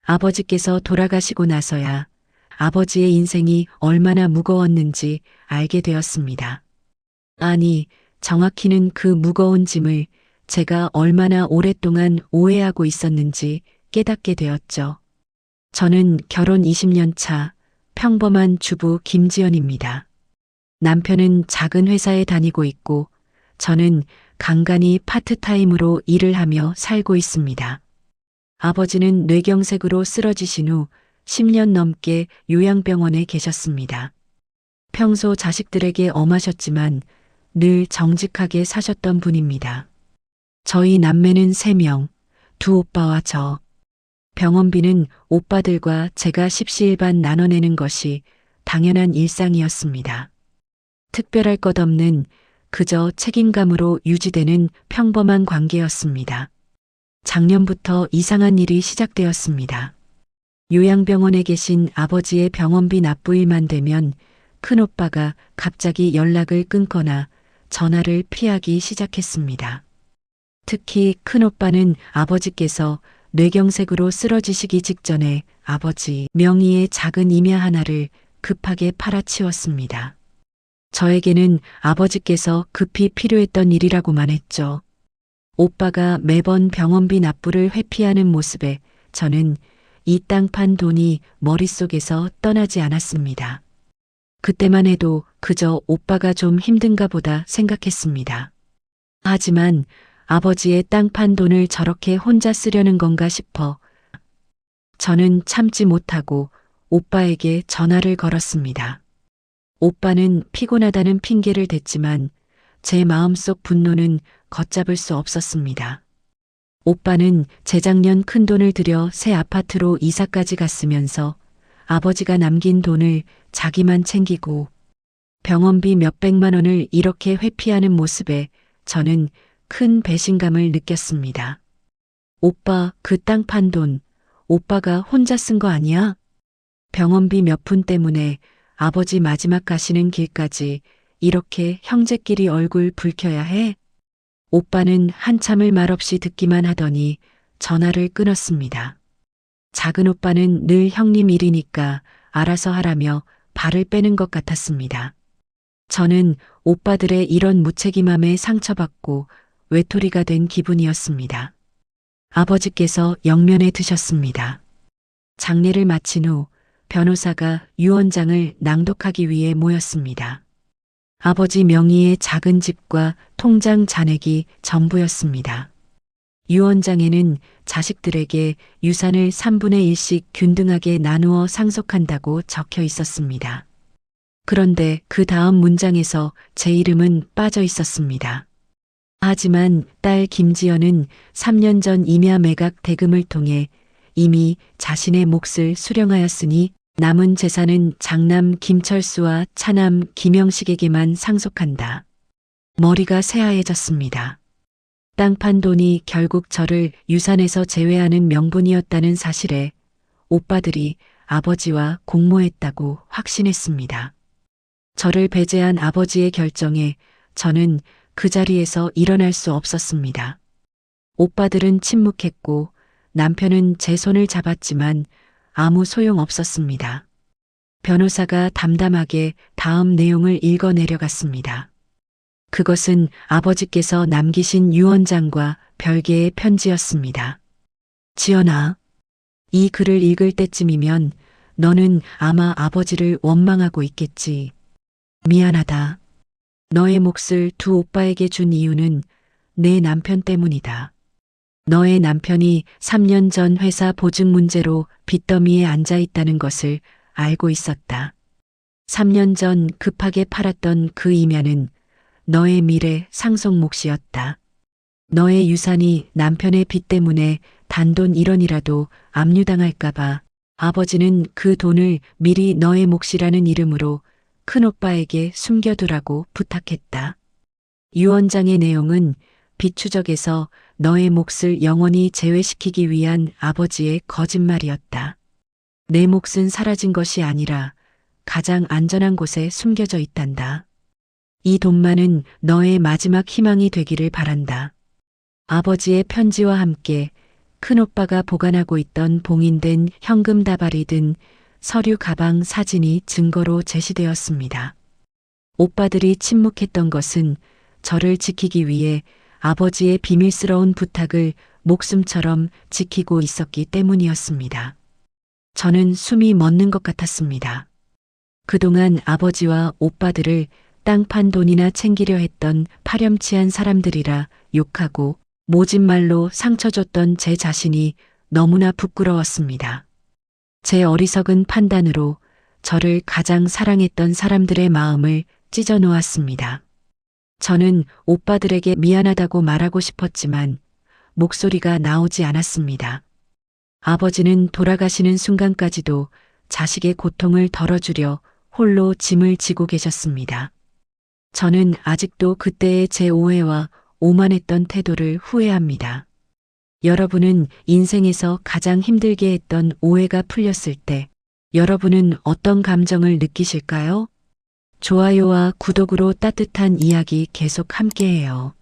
아버지께서 돌아가시고 나서야 아버지의 인생이 얼마나 무거웠는지 알게 되었습니다. 아니, 정확히는 그 무거운 짐을 제가 얼마나 오랫동안 오해하고 있었는지 깨닫게 되었죠. 저는 결혼 20년 차 평범한 주부 김지연입니다. 남편은 작은 회사에 다니고 있고 저는 간간히 파트타임으로 일을 하며 살고 있습니다. 아버지는 뇌경색으로 쓰러지신 후 10년 넘게 요양병원에 계셨습니다. 평소 자식들에게 엄하셨지만 늘 정직하게 사셨던 분입니다. 저희 남매는 3명, 두 오빠와 저. 병원비는 오빠들과 제가 십시일반 나눠내는 것이 당연한 일상이었습니다. 특별할 것 없는 그저 책임감으로 유지되는 평범한 관계였습니다. 작년부터 이상한 일이 시작되었습니다. 요양병원에 계신 아버지의 병원비 납부일만 되면 큰오빠가 갑자기 연락을 끊거나 전화를 피하기 시작했습니다. 특히 큰오빠는 아버지께서 뇌경색으로 쓰러지시기 직전에 아버지 명의의 작은 임야 하나를 급하게 팔아치웠습니다. 저에게는 아버지께서 급히 필요했던 일이라고만 했죠. 오빠가 매번 병원비 납부를 회피하는 모습에 저는 이 땅 판 돈이 머릿속에서 떠나지 않았습니다. 그때만 해도 그저 오빠가 좀 힘든가 보다 생각했습니다. 하지만 아버지의 땅 판 돈을 저렇게 혼자 쓰려는 건가 싶어 저는 참지 못하고 오빠에게 전화를 걸었습니다. 오빠는 피곤하다는 핑계를 댔지만 제 마음속 분노는 걷잡을 수 없었습니다. 오빠는 재작년 큰돈을 들여 새 아파트로 이사까지 갔으면서 아버지가 남긴 돈을 자기만 챙기고 병원비 몇백만 원을 이렇게 회피하는 모습에 저는 큰 배신감을 느꼈습니다. 오빠, 그 땅 판 돈, 오빠가 혼자 쓴 거 아니야? 병원비 몇 푼 때문에 아버지 마지막 가시는 길까지 이렇게 형제끼리 얼굴 붉혀야 해? 오빠는 한참을 말없이 듣기만 하더니 전화를 끊었습니다. 작은 오빠는 늘 형님 일이니까 알아서 하라며 발을 빼는 것 같았습니다. 저는 오빠들의 이런 무책임함에 상처받고 외톨이가 된 기분이었습니다. 아버지께서 영면에 드셨습니다. 장례를 마친 후 변호사가 유언장을 낭독하기 위해 모였습니다. 아버지 명의의 작은 집과 통장 잔액이 전부였습니다. 유언장에는 자식들에게 유산을 3분의 1씩 균등하게 나누어 상속한다고 적혀 있었습니다. 그런데 그 다음 문장에서 제 이름은 빠져 있었습니다. 하지만 딸 김지연은 3년 전 임야 매각 대금을 통해 이미 자신의 몫을 수령하였으니 남은 재산은 장남 김철수와 차남 김영식에게만 상속한다. 머리가 새하얘졌습니다. 땅 판 돈이 결국 저를 유산에서 제외하는 명분이었다는 사실에 오빠들이 아버지와 공모했다고 확신했습니다. 저를 배제한 아버지의 결정에 저는 그 자리에서 일어날 수 없었습니다. 오빠들은 침묵했고 남편은 제 손을 잡았지만 아무 소용 없었습니다. 변호사가 담담하게 다음 내용을 읽어 내려갔습니다. 그것은 아버지께서 남기신 유언장과 별개의 편지였습니다. 지연아, 이 글을 읽을 때쯤이면 너는 아마 아버지를 원망하고 있겠지. 미안하다. 너의 몫을 두 오빠에게 준 이유는 내 남편 때문이다. 너의 남편이 3년 전 회사 보증 문제로 빚더미에 앉아 있다는 것을 알고 있었다. 3년 전 급하게 팔았던 그 임야는 너의 미래 상속 몫이었다. 너의 유산이 남편의 빚 때문에 단돈 1원이라도 압류당할까봐 아버지는 그 돈을 미리 너의 몫이라는 이름으로 큰오빠에게 숨겨두라고 부탁했다. 유언장의 내용은 빚 추적에서 너의 몫을 영원히 제외시키기 위한 아버지의 거짓말이었다. 내 몫은 사라진 것이 아니라 가장 안전한 곳에 숨겨져 있단다. 이 돈만은 너의 마지막 희망이 되기를 바란다. 아버지의 편지와 함께 큰오빠가 보관하고 있던 봉인된 현금 다발이 든 서류 가방 사진이 증거로 제시되었습니다. 오빠들이 침묵했던 것은 저를 지키기 위해 아버지의 비밀스러운 부탁을 목숨처럼 지키고 있었기 때문이었습니다. 저는 숨이 멎는 것 같았습니다. 그동안 아버지와 오빠들을 땅 판 돈이나 챙기려 했던 파렴치한 사람들이라 욕하고 모진 말로 상처 줬던 제 자신이 너무나 부끄러웠습니다. 제 어리석은 판단으로 저를 가장 사랑했던 사람들의 마음을 찢어 놓았습니다. 저는 오빠들에게 미안하다고 말하고 싶었지만 목소리가 나오지 않았습니다. 아버지는 돌아가시는 순간까지도 자식의 고통을 덜어주려 홀로 짐을 지고 계셨습니다. 저는 아직도 그때의 제 오해와 오만했던 태도를 후회합니다. 여러분은 인생에서 가장 힘들게 했던 오해가 풀렸을 때 여러분은 어떤 감정을 느끼실까요? 좋아요와 구독으로 따뜻한 이야기 계속 함께해요.